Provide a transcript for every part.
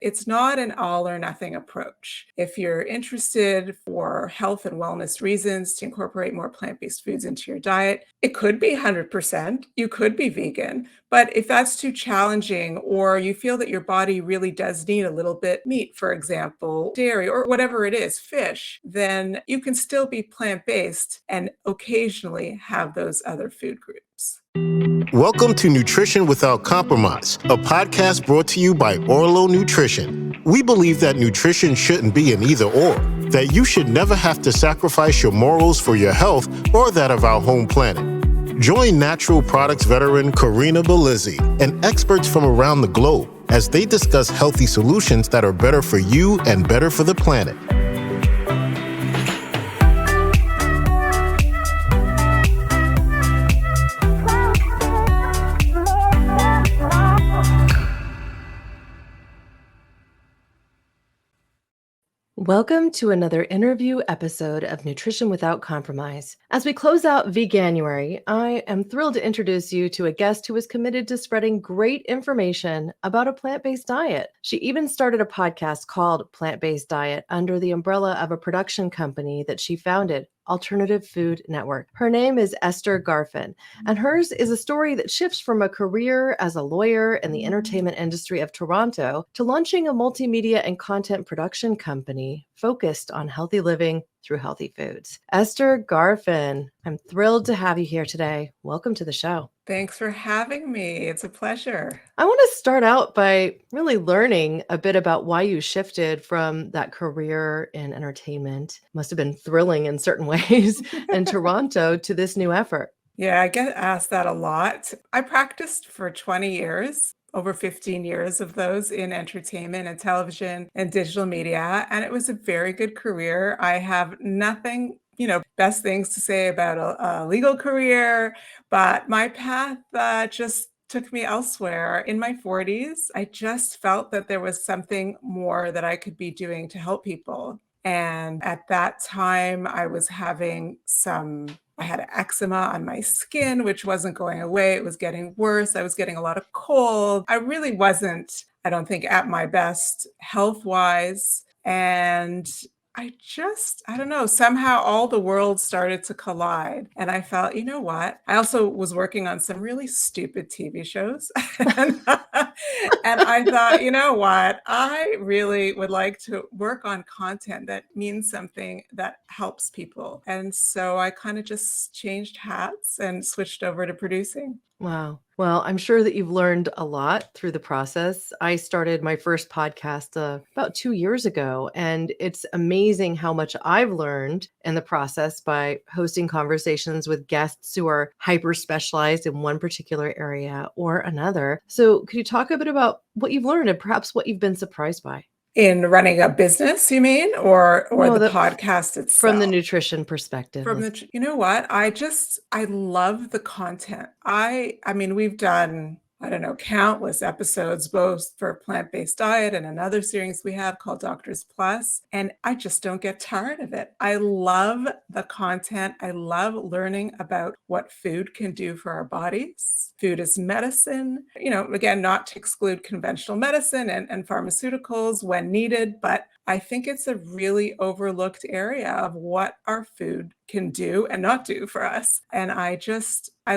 It's not an all or nothing approach. If you're interested for health and wellness reasons to incorporate more plant-based foods into your diet, it could be 100%. You could be vegan. But if that's too challenging, or you feel that your body really does need a little bit meat, for example, dairy, or whatever it is, fish, then you can still be plant-based and occasionally have those other food groups. Welcome to Nutrition Without Compromise, a podcast brought to you by Orlo Nutrition. We believe that nutrition shouldn't be an either or, that you should never have to sacrifice your morals for your health or that of our home planet. Join natural products veteran Corinna Bellizzi and experts from around the globe as they discuss healthy solutions that are better for you and better for the planet. Welcome to another interview episode of Nutrition Without Compromise. As we close out Veganuary, I am thrilled to introduce you to a guest who is committed to spreading great information about a plant-based diet. She even started a podcast called Plant-Based Diet under the umbrella of a production company that she founded, Alternative Food Network. Her name is Esther Garfin, and hers is a story that shifts from a career as a lawyer in the entertainment industry of Toronto to launching a multimedia and content production company focused on healthy living through healthy foods. Esther Garfin, I'm thrilled to have you here today. Welcome to the show. Thanks for having me. It's a pleasure. I want to start out by really learning a bit about why you shifted from that career in entertainment. Must have been thrilling in certain ways in Toronto to this new effort. Yeah, I get asked that a lot. I practiced for 20 years, over 15 years of those in entertainment and television and digital media, and it was a very good career. I have nothing best things to say about a legal career, but my path just took me elsewhere. In my 40s, I just felt that there was something more that I could be doing to help people. And at that time, I had eczema on my skin, which wasn't going away. It was getting worse. I was getting a lot of cold. I really wasn't, I don't think, at my best health-wise. And I don't know, somehow all the worlds started to collide. And I felt, you know what? I also was working on some really stupid TV shows. and I thought, you know what? I really would like to work on content that means something that helps people. And so I kind of just changed hats and switched over to producing. Wow. Well, I'm sure that you've learned a lot through the process. I started my first podcast about 2 years ago, and it's amazing how much I've learned in the process by hosting conversations with guests who are hyper specialized in one particular area or another. So could you talk a bit about what you've learned and perhaps what you've been surprised by? In running a business, you mean, or No, the podcast itself? From the nutrition perspective. You know what? I love the content. I mean, we've done, I don't know, countless episodes, both for Plant-Based Diet and another series we have called Doctors Plus, and I just don't get tired of it. I love the content. I love learning about what food can do for our bodies. Food is medicine, again, not to exclude conventional medicine and pharmaceuticals when needed, but I think it's a really overlooked area of what our food can do and not do for us. And I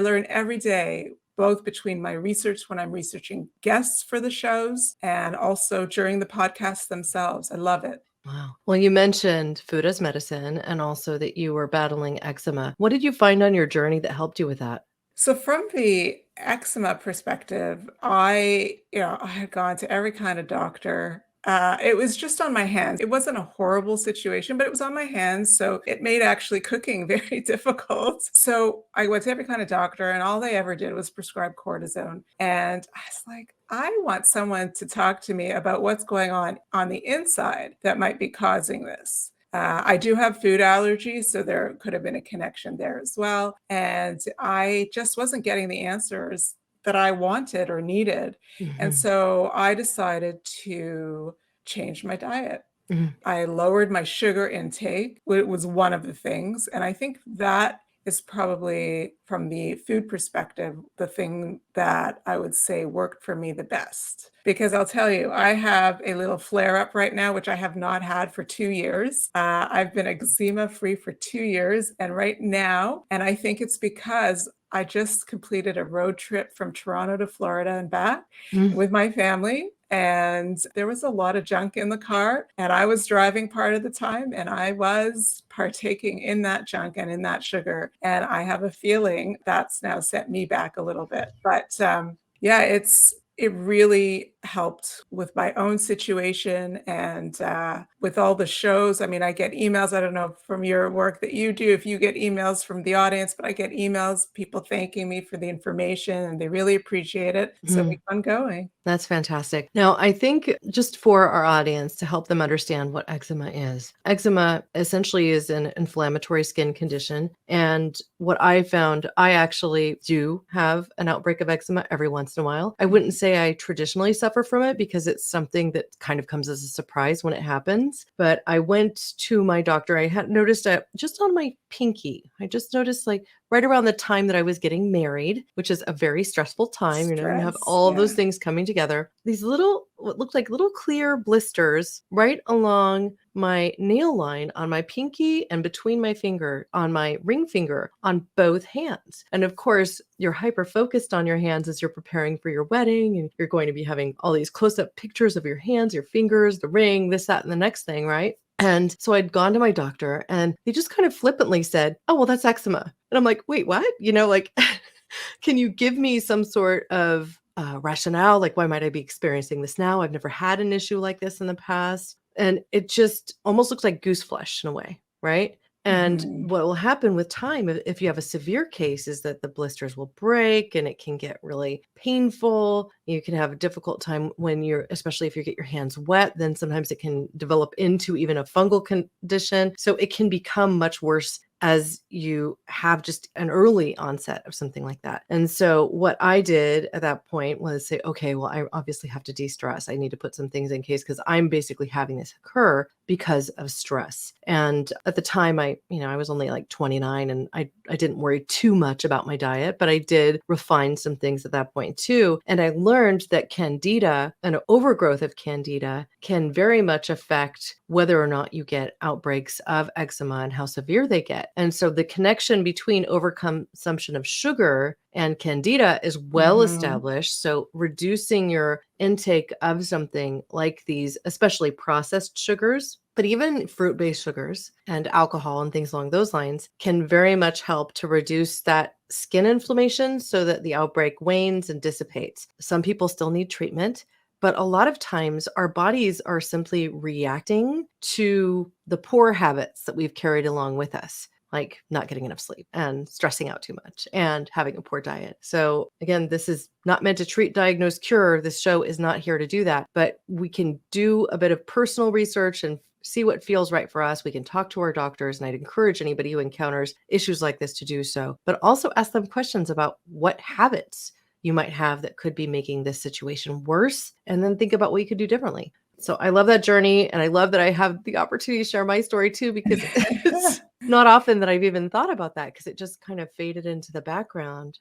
learn every day, both between my research when I'm researching guests for the shows and also during the podcasts themselves. I love it. Wow. Well, you mentioned food as medicine and also that you were battling eczema. What did you find on your journey that helped you with that? So from the eczema perspective, I had gone to every kind of doctor. It was just on my hands. It wasn't a horrible situation, but it was on my hands. So it made actually cooking very difficult. So I went to every kind of doctor, and all they ever did was prescribe cortisone. And I was like, I want someone to talk to me about what's going on the inside that might be causing this. I do have food allergies, so there could have been a connection there as well. And I just wasn't getting the answers that I wanted or needed. Mm-hmm. And so I decided to change my diet. Mm-hmm. I lowered my sugar intake. It was one of the things. And I think that is probably, from the food perspective, the thing that I would say worked for me the best. Because I'll tell you, I have a little flare up right now, which I have not had for 2 years. I've been eczema free for 2 years. And right now, and I think it's because I just completed a road trip from Toronto to Florida and back with my family. And there was a lot of junk in the car, and I was driving part of the time, and I was partaking in that junk and in that sugar. And I have a feeling that's now set me back a little bit. But yeah, it really helped with my own situation and with all the shows. I mean, I get emails, I don't know from your work that you do, if you get emails from the audience, but I get emails, people thanking me for the information, and they really appreciate it. So we keep on going. That's fantastic. Now, I think just for our audience to help them understand what eczema is, eczema essentially is an inflammatory skin condition. And what I found, I actually do have an outbreak of eczema every once in a while. I wouldn't say I traditionally suffer from it because it's something that kind of comes as a surprise when it happens. But I went to my doctor. I had noticed just on my pinky, I just noticed like right around the time that I was getting married, which is a very stressful time, you have Stress, all of those yeah. things coming together. These what looked like little clear blisters right along my nail line on my pinky and between my finger, on my ring finger, on both hands. And of course, you're hyper focused on your hands as you're preparing for your wedding, and you're going to be having all these close up pictures of your hands, your fingers, the ring, this, that, and the next thing, right? And so I'd gone to my doctor and they just kind of flippantly said, "Oh, well, that's eczema." And I'm like, "Wait, what?" Like, can you give me some sort of rationale? Like, why might I be experiencing this now? I've never had an issue like this in the past. And it just almost looks like goose flesh in a way, right? And Mhm. what will happen with time, if you have a severe case, is that the blisters will break and it can get really painful. You can have a difficult time when especially if you get your hands wet, then sometimes it can develop into even a fungal condition. So it can become much worse as you have just an early onset of something like that. And so what I did at that point was say, okay, well, I obviously have to de-stress. I need to put some things in case because I'm basically having this occur because of stress. And at the time I was only like 29 and I didn't worry too much about my diet, but I did refine some things at that point too. And I learned that candida, an overgrowth of candida, can very much affect whether or not you get outbreaks of eczema and how severe they get. And so the connection between overconsumption of sugar and candida is well Mhm. established. So reducing your intake of something like these, especially processed sugars, but even fruit-based sugars and alcohol and things along those lines can very much help to reduce that skin inflammation so that the outbreak wanes and dissipates. Some people still need treatment, but a lot of times our bodies are simply reacting to the poor habits that we've carried along with us, like not getting enough sleep and stressing out too much and having a poor diet. So again, this is not meant to treat, diagnose, cure. This show is not here to do that, but we can do a bit of personal research and see what feels right for us. We can talk to our doctors, and I'd encourage anybody who encounters issues like this to do so, but also ask them questions about what habits you might have that could be making this situation worse, and then think about what you could do differently. So I love that journey, and I love that I have the opportunity to share my story too, because it's not often that I've even thought about that because it just kind of faded into the background.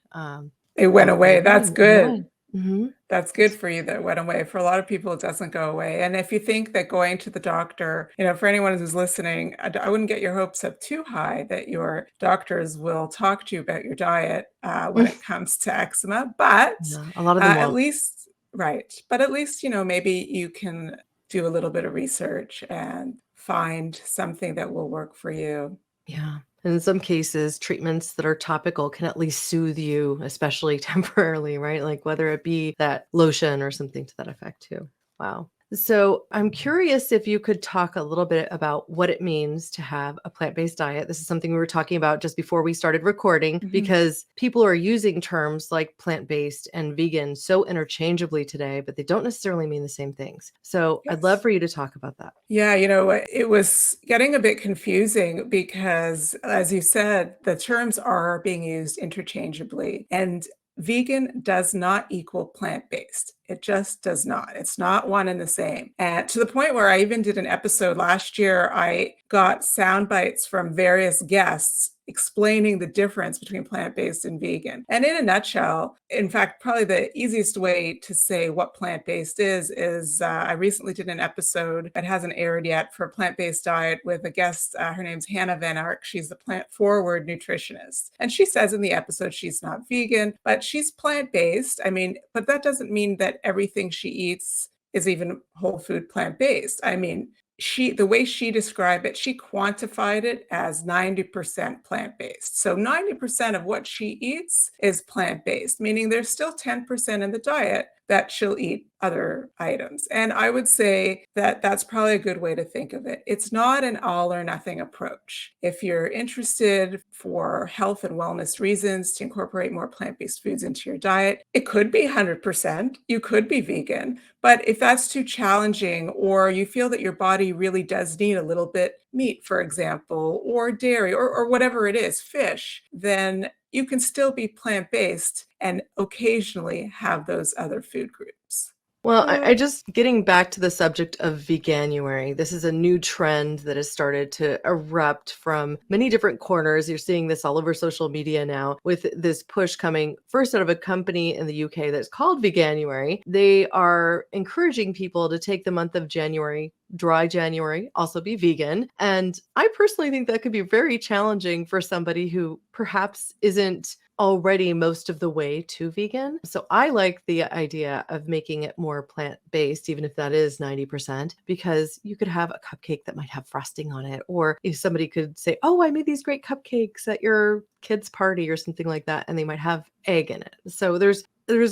It went Over away. That's time. Yeah. good. hmm That's good for you that it went away. For a lot of people, it doesn't go away. And if you think that going to the doctor, for anyone who's listening, I wouldn't get your hopes up too high that your doctors will talk to you about your diet when it comes to eczema. But Yeah, a lot of them at won't. least, right. But at least, maybe you can do a little bit of research and find something that will work for you. Yeah. And in some cases, treatments that are topical can at least soothe you, especially temporarily, right? Like whether it be that lotion or something to that effect too. Wow. So I'm curious if you could talk a little bit about what it means to have a plant-based diet. This is something we were talking about just before we started recording, Mhm. because people are using terms like plant-based and vegan so interchangeably today, but they don't necessarily mean the same things. So I'd love Yes. for you to talk about that. Yeah, it was getting a bit confusing because, as you said, the terms are being used interchangeably, and vegan does not equal plant-based. It just does not. It's not one and the same. And to the point where I even did an episode last year, I got sound bites from various guests, explaining the difference between plant-based and vegan. And in a nutshell, in fact, probably the easiest way to say what plant-based is I recently did an episode that hasn't aired yet for a plant-based diet with a guest. Her name's Hannah Van Ark. She's the plant-forward nutritionist. And she says in the episode she's not vegan, but she's plant-based. I mean, but that doesn't mean that everything she eats is even whole food plant-based. I mean, the way she described it, she quantified it as 90% plant-based. So 90% of what she eats is plant-based, meaning there's still 10% in the diet that she'll eat other items. And I would say that that's probably a good way to think of it. It's not an all or nothing approach. If you're interested for health and wellness reasons to incorporate more plant-based foods into your diet, it could be 100%. You could be vegan. But if that's too challenging, or you feel that your body really does need a little bit meat, for example, or dairy, or whatever it is, fish, then you can still be plant-based and occasionally have those other food groups. Well, I just getting back to the subject of veganuary, this is a new trend that has started to erupt from many different corners. You're seeing this all over social media now with this push coming first out of a company in the UK that's called Veganuary. They are encouraging people to take the month of January, dry January, also be vegan. And I personally think that could be very challenging for somebody who perhaps isn't already most of the way to vegan. So I like the idea of making it more plant-based, even if that is 90%, because you could have a cupcake that might have frosting on it. Or if somebody could say, oh, I made these great cupcakes at your kid's party or something like that, and they might have egg in it. So there's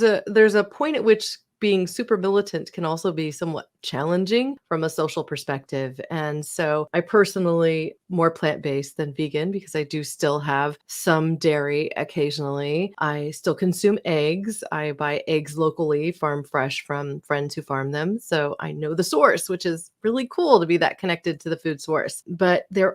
a point at which being super militant can also be somewhat challenging from a social perspective. And so I personally more plant-based than vegan because I do still have some dairy occasionally. I still consume eggs. I buy eggs locally, farm fresh from friends who farm them. So I know the source, which is really cool to be that connected to the food source. But there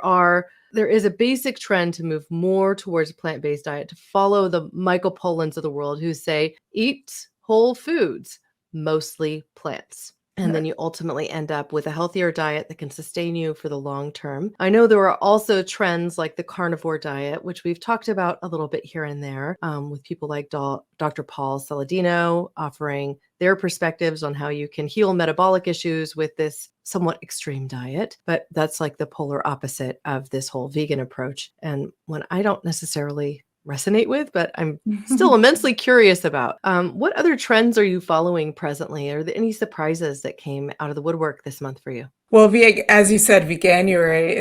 is a basic trend to move more towards a plant-based diet, to follow the Michael Pollans of the world who say, eat whole foods, mostly plants. And then you ultimately end up with a healthier diet that can sustain you for the long term. I know there are also trends like the carnivore diet, which we've talked about a little bit here and there, with people like Dr. Paul Saladino offering their perspectives on how you can heal metabolic issues with this somewhat extreme diet. But that's like the polar opposite of this whole vegan approach. And when I don't necessarily resonate with, but I'm still immensely curious about. What other trends are you following presently? Are there any surprises that came out of the woodwork this month for you? Well, as you said, Veganuary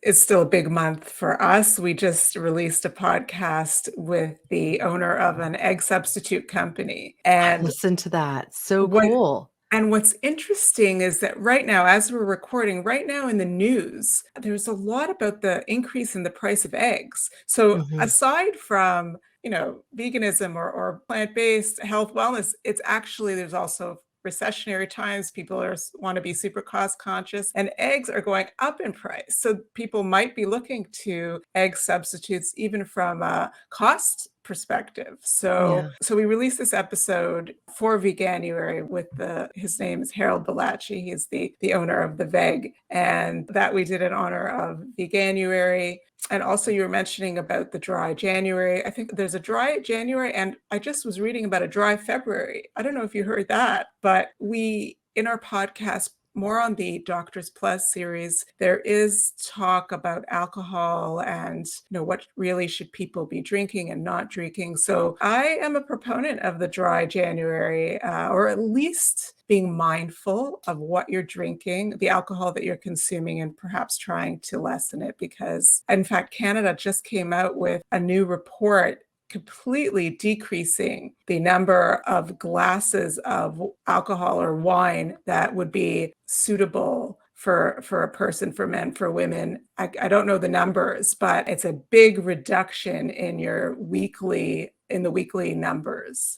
is still a big month for us. We just released a podcast with the owner of an egg substitute company. And Listen to that. So cool. And what's interesting is that right now, as we're recording, right now in the news, there's a lot about the increase in the price of eggs. So aside from, veganism or plant-based health wellness, it's actually, there's also recessionary times. People want to be super cost conscious, and eggs are going up in price. So people might be looking to egg substitutes even from a cost perspective. So we released this episode for Veganuary with his name is Harold Bellizzi. He's the owner of the Veg, and that we did in honor of Veganuary. And also you were mentioning about the dry January. I think there's a dry January, and I just was reading about a dry February. I don't know if you heard that, but we, in our podcast, more on the Doctors Plus series, there is talk about alcohol and what really should people be drinking and not drinking. So I am a proponent of the dry January, or at least being mindful of what you're drinking, the alcohol that you're consuming, and perhaps trying to lessen it. Because in fact, Canada just came out with a new report completely decreasing the number of glasses of alcohol or wine that would be suitable for a person, for men, for women. I don't know the numbers, but it's a big reduction in the weekly numbers.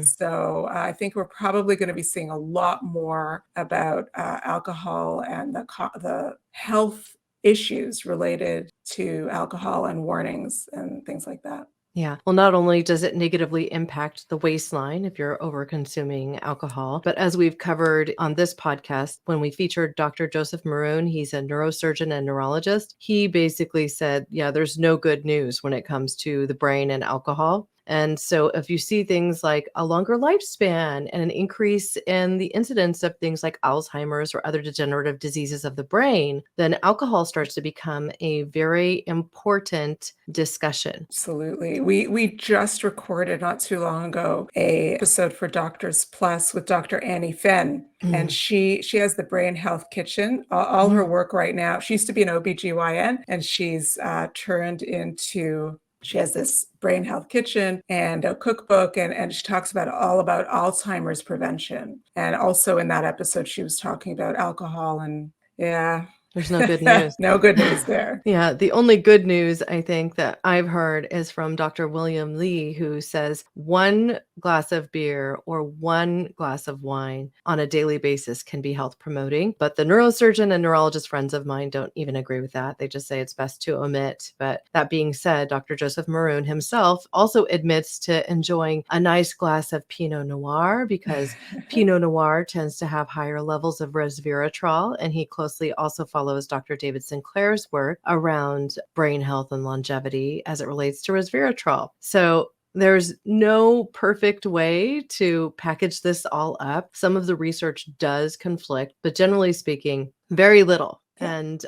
So I think we're probably going to be seeing a lot more about alcohol and the health issues related to alcohol and warnings and things like that. Yeah. Well, not only does it negatively impact the waistline if you're over consuming alcohol, but as we've covered on this podcast, when we featured Dr. Joseph Maroon, he's a neurosurgeon and neurologist. He basically said, yeah, there's no good news when it comes to the brain and alcohol. And so if you see things like a longer lifespan and an increase in the incidence of things like Alzheimer's or other degenerative diseases of the brain, then alcohol starts to become a very important discussion. Absolutely. We just recorded not too long ago a episode for Doctors Plus with Dr. Annie Fenn. And she has the Brain Health Kitchen. All her work right now, she used to be an OBGYN, and she's turned into, she has this Brain Health Kitchen and a cookbook, and she talks about all about Alzheimer's prevention. And also in that episode, she was talking about alcohol, and yeah. There's no good news. No good news there. Yeah, the only good news I think that I've heard is from Dr. William Lee, who says 1 glass of beer or 1 glass of wine on a daily basis can be health promoting. But the neurosurgeon and neurologist friends of mine don't even agree with that. They just say it's best to omit. But that being said, Dr. Joseph Maroon himself also admits to enjoying a nice glass of Pinot Noir because Pinot Noir tends to have higher levels of resveratrol, and he closely also follows Dr. David Sinclair's work around brain health and longevity as it relates to resveratrol. So there's no perfect way to package this all up. Some of the research does conflict, but generally speaking, very little. Yeah. And,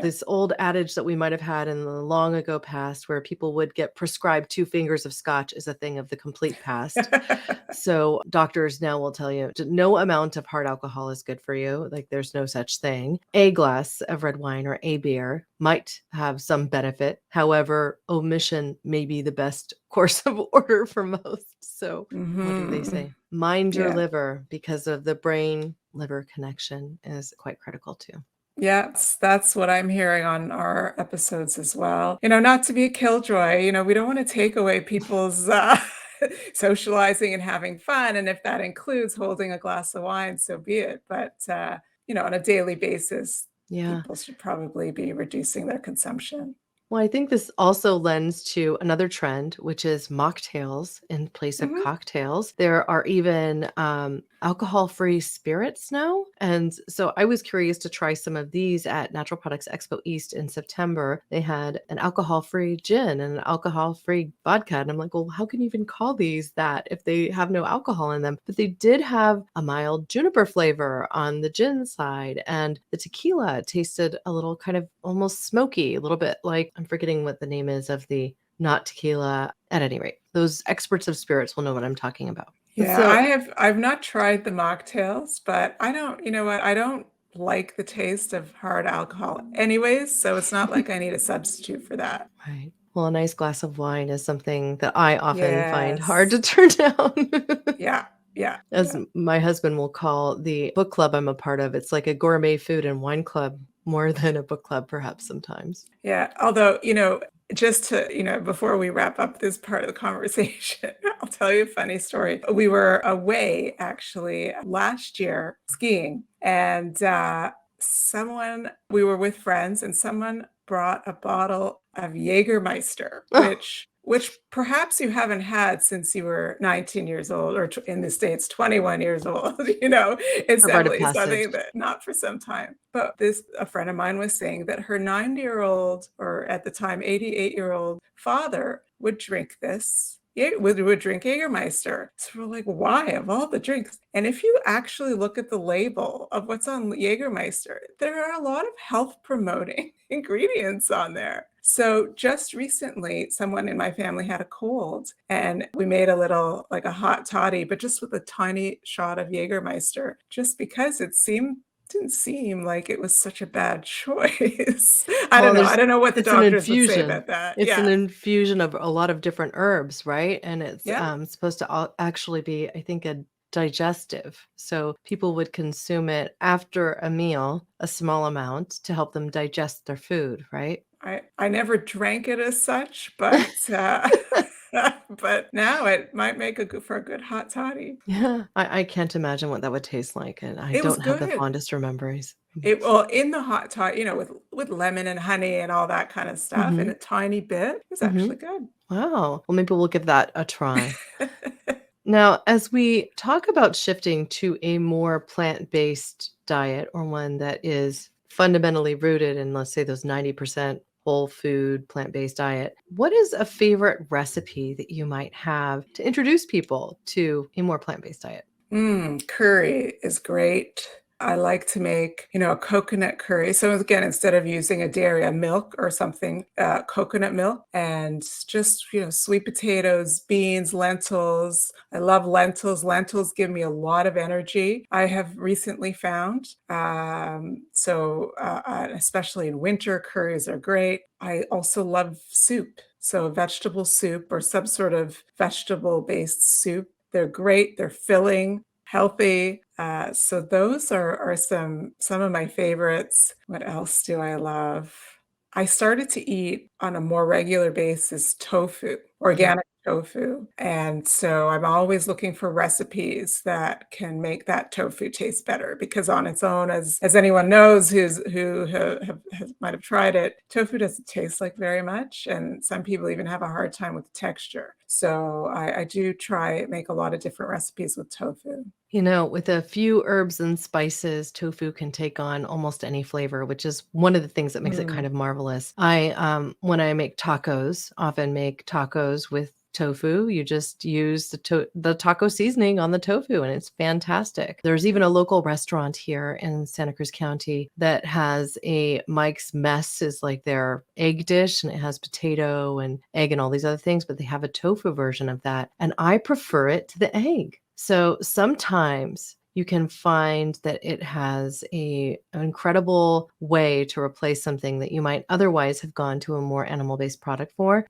this old adage that we might have had in the long ago past where people would get prescribed 2 fingers of scotch is a thing of the complete past. So doctors now will tell you no amount of hard alcohol is good for you. Like there's no such thing. A glass of red wine or a beer might have some benefit. However, omission may be the best course of order for most. So what do they say? Mind your liver, because of the brain liver connection is quite critical too. Yes, that's what I'm hearing on our episodes as well. Not to be a killjoy, we don't want to take away people's socializing and having fun. And if that includes holding a glass of wine, so be it. But, on a daily basis, people should probably be reducing their consumption. Well, I think this also lends to another trend, which is mocktails in place of cocktails. There are even alcohol-free spirits now. And so I was curious to try some of these at Natural Products Expo East in September. They had an alcohol-free gin and an alcohol-free vodka. And I'm like, well, how can you even call these that if they have no alcohol in them? But they did have a mild juniper flavor on the gin side. And the tequila tasted a little kind of almost smoky, a little bit like, I'm forgetting what the name is of the not tequila. At any rate, those experts of spirits will know what I'm talking about. Yeah, So, I've not tried the mocktails, but I don't, I don't like the taste of hard alcohol anyways, so it's not like I need a substitute for that. right. Well, a nice glass of wine is something that I often find hard to Yes. turn down. Yeah. As my husband will call the book club I'm a part of, it's like a gourmet food and wine club more than a book club, perhaps sometimes. Yeah. Although, just to, before we wrap up this part of the conversation, I'll tell you a funny story. We were away actually last year skiing, and we were with friends, and someone brought a bottle of Jägermeister, which perhaps you haven't had since you were 19 years old, or in the States, 21 years old. It's A rite of definitely passage. something that not for some time. But a friend of mine was saying that her 90-year-old, or at the time 88-year-old father would drink this. Would drink Jägermeister. So we're like, why, of all the drinks? And if you actually look at the label of what's on Jägermeister, there are a lot of health promoting ingredients on there. So just recently, someone in my family had a cold, and we made a little, like a hot toddy, but just with a tiny shot of Jägermeister, just because didn't seem like it was such a bad choice. I don't know. I don't know what the It's an doctors would say infusion. about that. It's an Yeah. infusion of a lot of different herbs, right? And it's Yeah. supposed to actually be, I think, a digestive. So people would consume it after a meal, a small amount, to help them digest their food, right? I never drank it as such, but but now it might make for a good hot toddy. Yeah, I can't imagine what that would taste like, and I It was don't have the good. fondest of memories. Well, in the hot toddy, with lemon and honey and all that kind of stuff, and Mm-hmm. a tiny bit, it was Mm-hmm. actually good. Wow. Well, maybe we'll give that a try. Now, as we talk about shifting to a more plant-based diet or one that is fundamentally rooted in, let's say, those 90% whole food, plant-based diet, what is a favorite recipe that you might have to introduce people to a more plant-based diet? Curry is great. I like to make, a coconut curry. So again, instead of using a dairy, a milk or something, coconut milk, and just, sweet potatoes, beans, lentils. I love lentils. Lentils give me a lot of energy. I have recently found, especially in winter, curries are great. I also love soup. So vegetable soup or some sort of vegetable-based soup. They're great. They're filling, healthy. So those are some of my favorites. What else do I love? I started to eat on a more regular basis tofu, Mhm. organic tofu. And so I'm always looking for recipes that can make that tofu taste better because on its own, as anyone knows might have tried it, tofu doesn't taste like very much. And some people even have a hard time with the texture. So I do make a lot of different recipes with tofu. With a few herbs and spices, tofu can take on almost any flavor, which is one of the things that makes it kind Mm. of marvelous. When I make tacos, often make tacos with tofu. You just use the taco seasoning on the tofu, and it's fantastic. There's even a local restaurant here in Santa Cruz County that has a Mike's Mess is like their egg dish, and it has potato and egg and all these other things, but they have a tofu version of that, and I prefer it to the egg. So sometimes you can find that it has an incredible way to replace something that you might otherwise have gone to a more animal-based product for.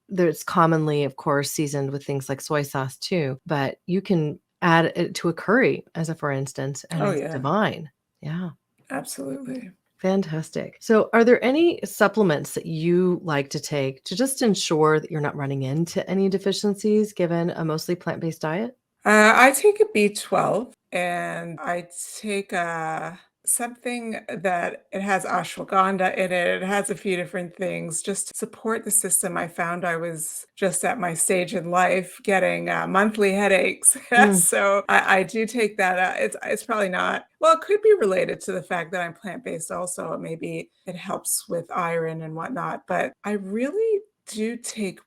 There's commonly, of course, seasoned with things like soy sauce too, but you can add it to a curry, as a for instance, and Oh it's yeah, divine. Yeah. absolutely. Fantastic. So, are there any supplements that you like to take to just ensure that you're not running into any deficiencies given a mostly plant-based diet? I take a B12 and I take something that it has ashwagandha in it. It has a few different things just to support the system. I found I was just at my stage in life getting monthly headaches. Mm, So I do take that. It's probably not, well, it could be related to the fact that I'm plant-based also. Maybe it helps with iron and whatnot. But I really do take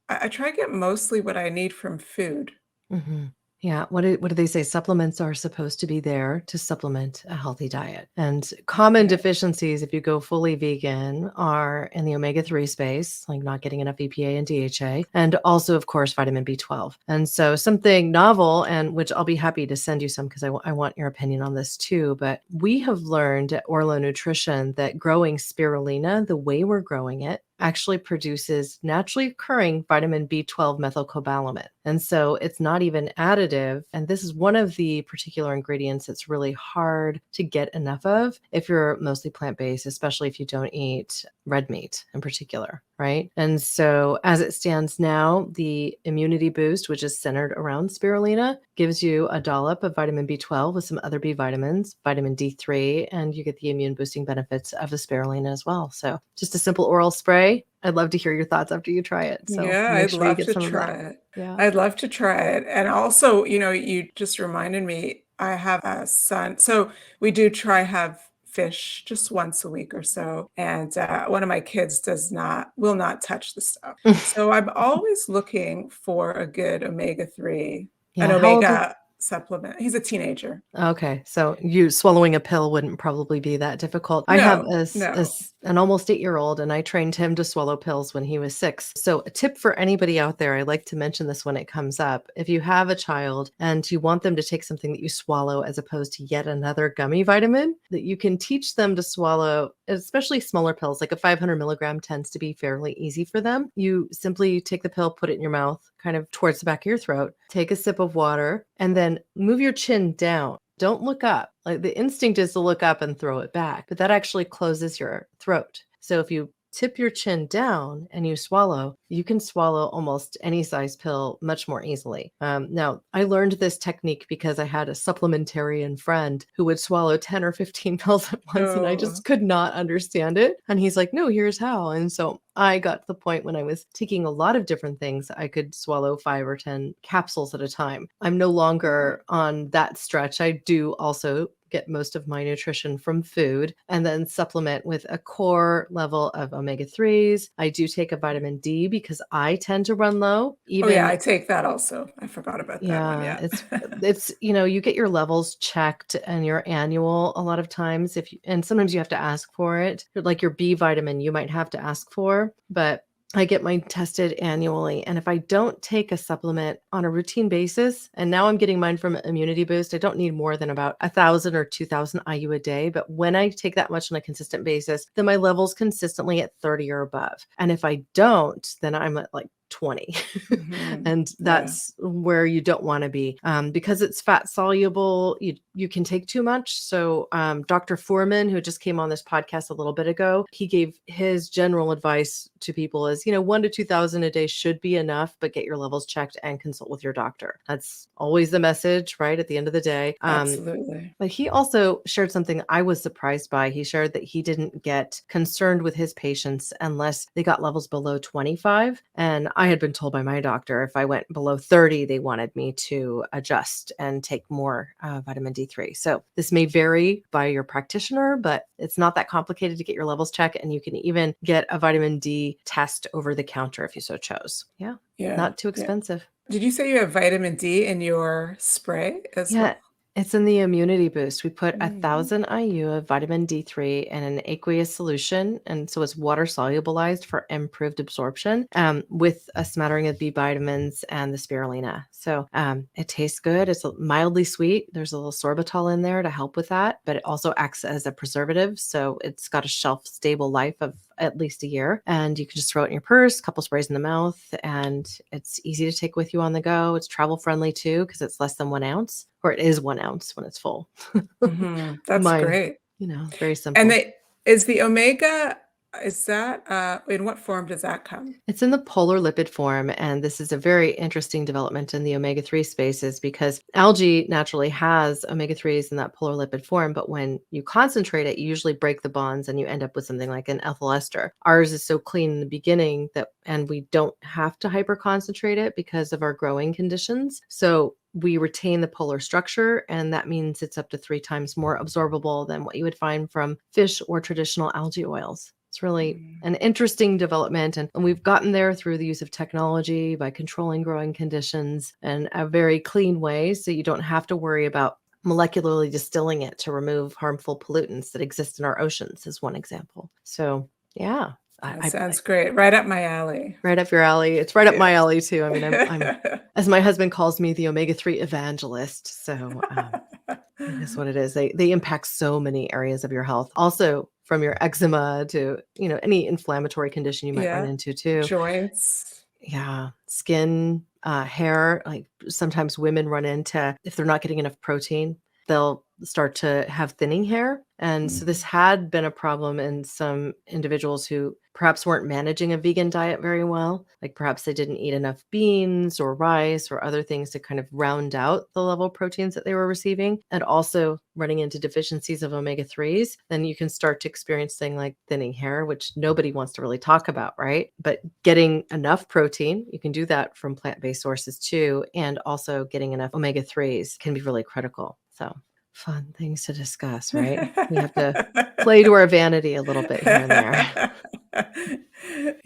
I try to get mostly what I need from food. mhm. Yeah. What do they say? Supplements are supposed to be there to supplement a healthy diet. And common Yeah. deficiencies, if you go fully vegan, are in the omega-3 space, like not getting enough EPA and DHA, and also, of course, vitamin B12. And so, something novel, and which I'll be happy to send you some because I want your opinion on this too. But we have learned at Orlo Nutrition that growing spirulina, the way we're growing it, actually produces naturally occurring vitamin B12 methylcobalamin. And so it's not even additive. And this is one of the particular ingredients that's really hard to get enough of if you're mostly plant based, especially if you don't eat red meat in particular. Right. And so as it stands now, the immunity boost, which is centered around spirulina, gives you a dollop of vitamin B12 with some other B vitamins, vitamin D3, and you get the immune boosting benefits of the spirulina as well. So just a simple oral spray. I'd love to hear your thoughts after you try it. So Yeah, make I'd sure you love get to some of try that. it. Yeah. I'd love to try it. And also, you just reminded me, I have a son. So we do try have fish just once a week or so. And one of my kids will not touch the stuff. So I'm always looking for a good omega-3, an Yeah. How old is omega supplement. He's a teenager. Okay, so you swallowing a pill wouldn't probably be that difficult. I have No, no. an almost 8-year-old, and I trained him to swallow pills when he was 6. So a tip for anybody out there, I like to mention this when it comes up. If you have a child and you want them to take something that you swallow as opposed to yet another gummy vitamin, that you can teach them to swallow, especially smaller pills, like a 500 milligram tends to be fairly easy for them. You simply take the pill, put it in your mouth, kind of towards the back of your throat, take a sip of water, and then move your chin down. Don't look up. Like the instinct is to look up and throw it back, but that actually closes your throat. So if you tip your chin down and you swallow, you can swallow almost any size pill much more easily. Now, I learned this technique because I had a supplementarian friend who would swallow 10 or 15 pills at once, and I Oh, just could not understand it. And he's like, no, here's how. And so I got to the point when I was taking a lot of different things, I could swallow 5 or 10 capsules at a time. I'm no longer on that stretch. I do also get most of my nutrition from food and then supplement with a core level of omega-3s. I do take a vitamin D because I tend to run low. oh yeah, Even I take that also. I forgot about that one. yeah, Yeah. it's you get your levels checked and your annual a lot of times and sometimes you have to ask for it. Like your B vitamin you might have to ask for, but I get mine tested annually. And if I don't take a supplement on a routine basis, and now I'm getting mine from Immunity Boost, I don't need more than about 1,000 or 2,000 IU a day. But when I take that much on a consistent basis, then my level's consistently at 30 or above. And if I don't, then I'm at like 20. And Yeah. that's where you don't want to be because it's fat soluble. You can take too much. So Dr. Foreman, who just came on this podcast a little bit ago, he gave his general advice to people is, 1 to 2,000 a day should be enough, but get your levels checked and consult with your doctor. That's always the message, right? At the end of the day. Absolutely. But he also shared something I was surprised by. He shared that he didn't get concerned with his patients unless they got levels below 25. And I had been told by my doctor if I went below 30, they wanted me to adjust and take more vitamin D3. So this may vary by your practitioner, but it's not that complicated to get your levels checked. And you can even get a vitamin D test over the counter if you so chose. Yeah. Yeah. Not too Yeah. expensive. Did you say you have vitamin D in your spray as Yeah. well? It's in the Immunity Boost. We put Mm. 1,000 IU of vitamin D3 in an aqueous solution. And so it's water solubilized for improved absorption with a smattering of B vitamins and the spirulina. So it tastes good. It's mildly sweet. There's a little sorbitol in there to help with that, but it also acts as a preservative. So it's got a shelf stable life of at least a year. And you can just throw it in your purse, a couple sprays in the mouth, and it's easy to take with you on the go. It's travel friendly too, because it's less than 1 ounce, or it is 1 ounce when it's full. That's Mine, great. very And simple. is the omega, is that, in what form does that come? It's in the polar lipid form, and this is a very interesting development in the omega-3 spaces because algae naturally has omega-3s in that polar lipid form, but when you concentrate it, you usually break the bonds and you end up with something like an ethyl ester. Ours is so clean in the beginning and we don't have to hyperconcentrate it because of our growing conditions. So we retain the polar structure, and that means it's up to 3 times more absorbable than what you would find from fish or traditional algae oils. It's really an interesting development. And we've gotten there through the use of technology by controlling growing conditions in a very clean way. So you don't have to worry about molecularly distilling it to remove harmful pollutants that exist in our oceans, is one example. So, yeah. That sounds great. Right up my alley. Right up your alley. It's right up my Yeah. alley too. I mean, I'm as my husband calls me, the omega-3 evangelist. So it is what it is. They impact so many areas of your health. Also, from your eczema to any inflammatory condition you might run Yeah. into too. Joints. Yeah, skin, hair. Like sometimes women run into, if they're not getting enough protein, they'll start to have thinning hair. And so this had been a problem in some individuals who perhaps weren't managing a vegan diet very well. Like perhaps they didn't eat enough beans or rice or other things to kind of round out the level of proteins that they were receiving. And also running into deficiencies of omega-3s, then you can start to experience things like thinning hair, which nobody wants to really talk about, right? But getting enough protein, you can do that from plant-based sources too. And also getting enough omega-3s can be really critical. So fun things to discuss, right? We have to play to our vanity a little bit here and there.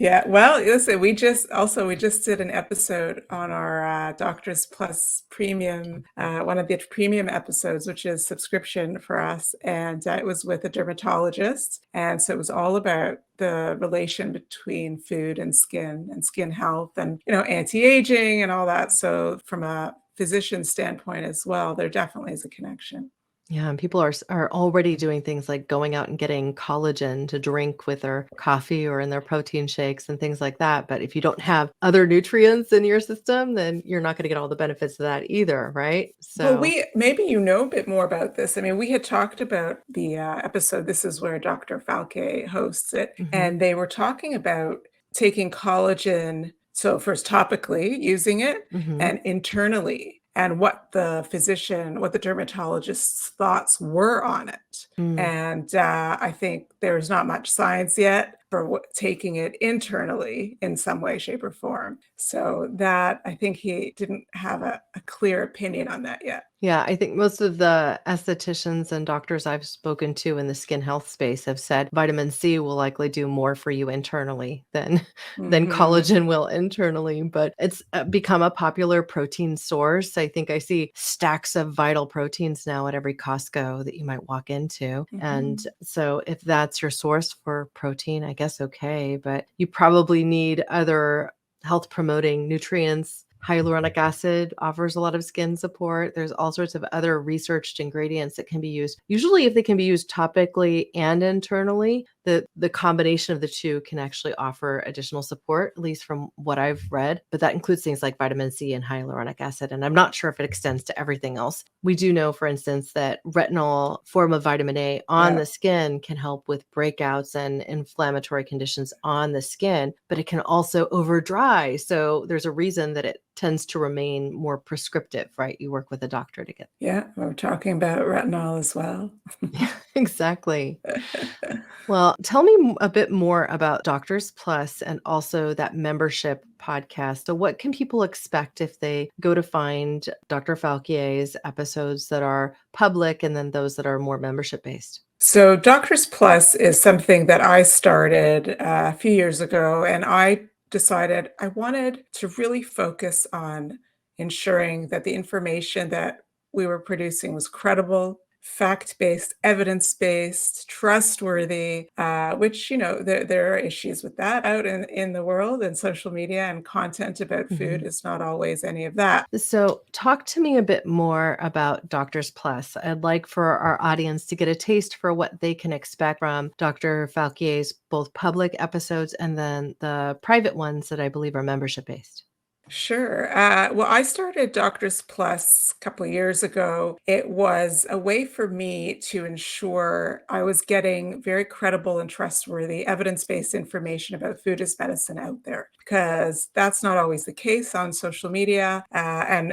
Yeah. Well, listen, we just did an episode on our Doctors Plus premium, one of the premium episodes, which is subscription for us. And it was with a dermatologist. And so it was all about the relation between food and skin health and, anti-aging and all that. So from a physician standpoint as well, there definitely is a connection. Yeah, and people are already doing things like going out and getting collagen to drink with their coffee or in their protein shakes and things like that. But if you don't have other nutrients in your system, then you're not going to get all the benefits of that either, right? Well, So, maybe you know a bit more about this. I mean, we had talked about the episode. This is where Dr. Falke hosts it, mhm, and they were talking about taking collagen. So first topically using it, mhm, and internally, and what the physician, what the dermatologist's thoughts were on it. mm. And I think there's not much science yet for taking it internally in some way, shape, or form. So that I think he didn't have a clear opinion on that yet. Yeah, I think most of the estheticians and doctors I've spoken to in the skin health space have said vitamin C will likely do more for you internally than than Hmm. collagen will internally, but it's become a popular protein source. I think I see stacks of vital proteins now at every Costco that you might walk into. And Hmm. so if that's your source for protein, I guess okay, but you probably need other health promoting nutrients. Hyaluronic acid offers a lot of skin support. There's all sorts of other researched ingredients that can be used. Usually, if they can be used topically and internally, the combination of the two can actually offer additional support, at least from what I've read. But that includes things like vitamin C and hyaluronic acid. And I'm not sure if it extends to everything else. We do know, for instance, that retinol form of vitamin A on Yeah. the skin can help with breakouts and inflammatory conditions on the skin, but it can also over dry. So there's a reason that it tends to remain more prescriptive, right? You work with a doctor to get. Yeah. We're talking about retinol as well. Yeah, exactly. Well, tell me a bit more about Doctors Plus and also that membership podcast. So, what can people expect if they go to find Dr. Falquier's episodes that are public and then those that are more membership based? So, Doctors Plus is something that I started a few years ago, and I decided I wanted to really focus on ensuring that the information that we were producing was credible, fact-based, evidence-based, trustworthy, which, there are issues with that out in the world, and social media and content about food Mhm. is not always any of that. So, talk to me a bit more about Doctors Plus. I'd like for our audience to get a taste for what they can expect from Dr. Falquier's both public episodes and then the private ones that I believe are membership based. Sure. Well, I started Doctors Plus a couple of years ago. It was a way for me to ensure I was getting very credible and trustworthy evidence-based information about food as medicine out there, because that's not always the case on social media, and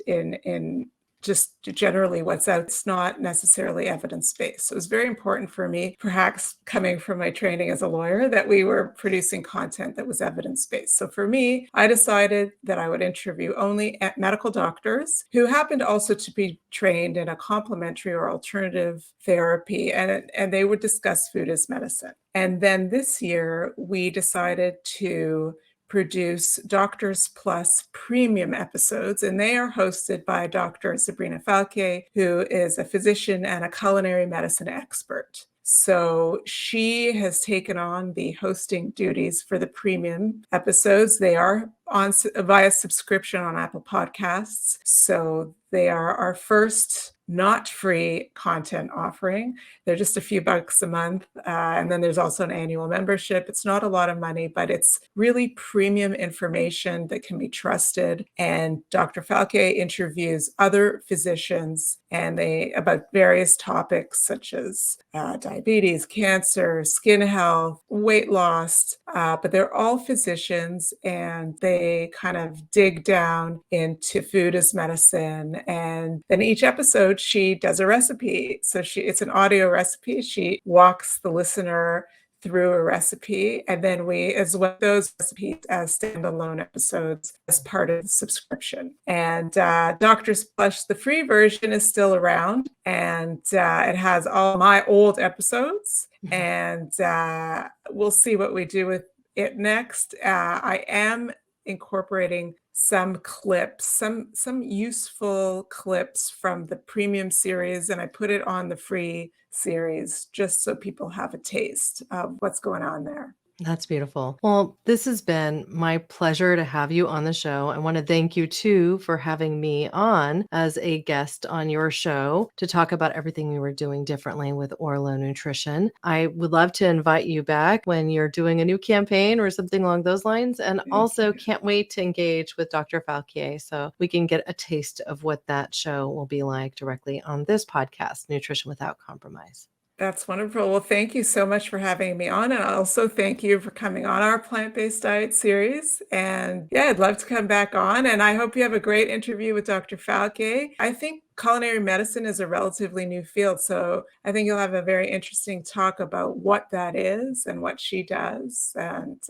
in just generally what's out. It's not necessarily evidence-based. So it was very important for me, perhaps coming from my training as a lawyer, that we were producing content that was evidence-based. So for me, I decided that I would interview only medical doctors who happened also to be trained in a complementary or alternative therapy, and they would discuss food as medicine. And then this year, we decided to produce Doctors Plus premium episodes, and they are hosted by Dr. Sabrina Falke, who is a physician and a culinary medicine expert. So she has taken on the hosting duties for the premium episodes. They are on via subscription on Apple Podcasts. So they are our first not free content offering. They're just a few bucks a month. And then there's also an annual membership. It's not a lot of money, but it's really premium information that can be trusted. And Dr. Falke interviews other physicians and they about various topics such as diabetes, cancer, skin health, weight loss. But they're all physicians and they kind of dig down into food as medicine. And then each episode, she does a recipe. So it's an audio recipe. She walks the listener through a recipe, and then we as well those recipes as standalone episodes as part of the subscription. And Doctors Plus, the free version, is still around, and it has all my old episodes. Mhm. And we'll see what we do with it next. I am incorporating some clips, some useful clips from the premium series, and I put it on the free series just so people have a taste of what's going on there. That's beautiful. Well, this has been my pleasure to have you on the show. I want to thank you too for having me on as a guest on your show to talk about everything we were doing differently with Orlo Nutrition. I would love to invite you back when you're doing a new campaign or something along those lines. And Thank also you. can't wait to engage with Dr. Falquier so we can get a taste of what that show will be like directly on this podcast, Nutrition Without Compromise. That's wonderful. Well, thank you so much for having me on. And also thank you for coming on our plant-based diet series. And yeah, I'd love to come back on. And I hope you have a great interview with Dr. Falque. I think culinary medicine is a relatively new field. So I think you'll have a very interesting talk about what that is and what she does, and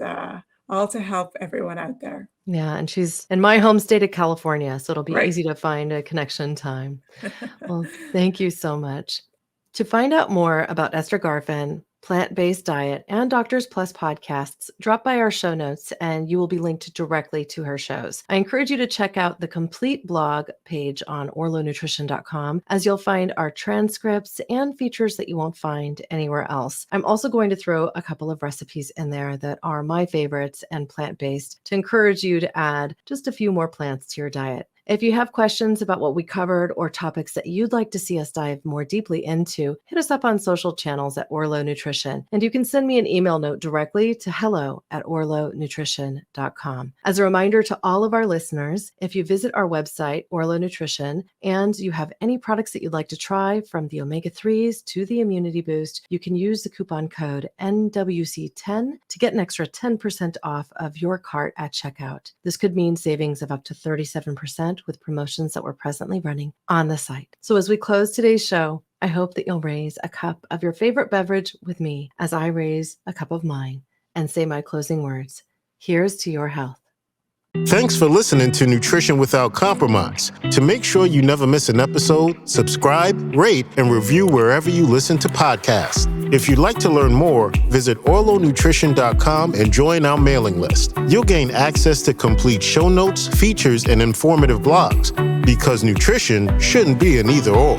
all to help everyone out there. Yeah, and she's in my home state of California, so it'll be Right. easy to find a connection time. Well, thank you so much. To find out more about Esther Garfin, plant-based diet, and Doctors Plus podcasts, drop by our show notes and you will be linked directly to her shows. I encourage you to check out the complete blog page on orlonutrition.com, as you'll find our transcripts and features that you won't find anywhere else. I'm also going to throw a couple of recipes in there that are my favorites and plant-based to encourage you to add just a few more plants to your diet. If you have questions about what we covered or topics that you'd like to see us dive more deeply into, hit us up on social channels at Orlo Nutrition. And you can send me an email note directly to hello@orlonutrition.com. As a reminder to all of our listeners, if you visit our website, Orlo Nutrition, and you have any products that you'd like to try, from the omega-3s to the immunity boost, you can use the coupon code NWC10 to get an extra 10% off of your cart at checkout. This could mean savings of up to 37% with promotions that we're presently running on the site. So as we close today's show, I hope that you'll raise a cup of your favorite beverage with me as I raise a cup of mine and say my closing words. Here's to your health. Thanks for listening to Nutrition Without Compromise. To make sure you never miss an episode, subscribe, rate, and review wherever you listen to podcasts. If you'd like to learn more, visit orlonutrition.com and join our mailing list. You'll gain access to complete show notes, features, and informative blogs, because nutrition shouldn't be an either-or.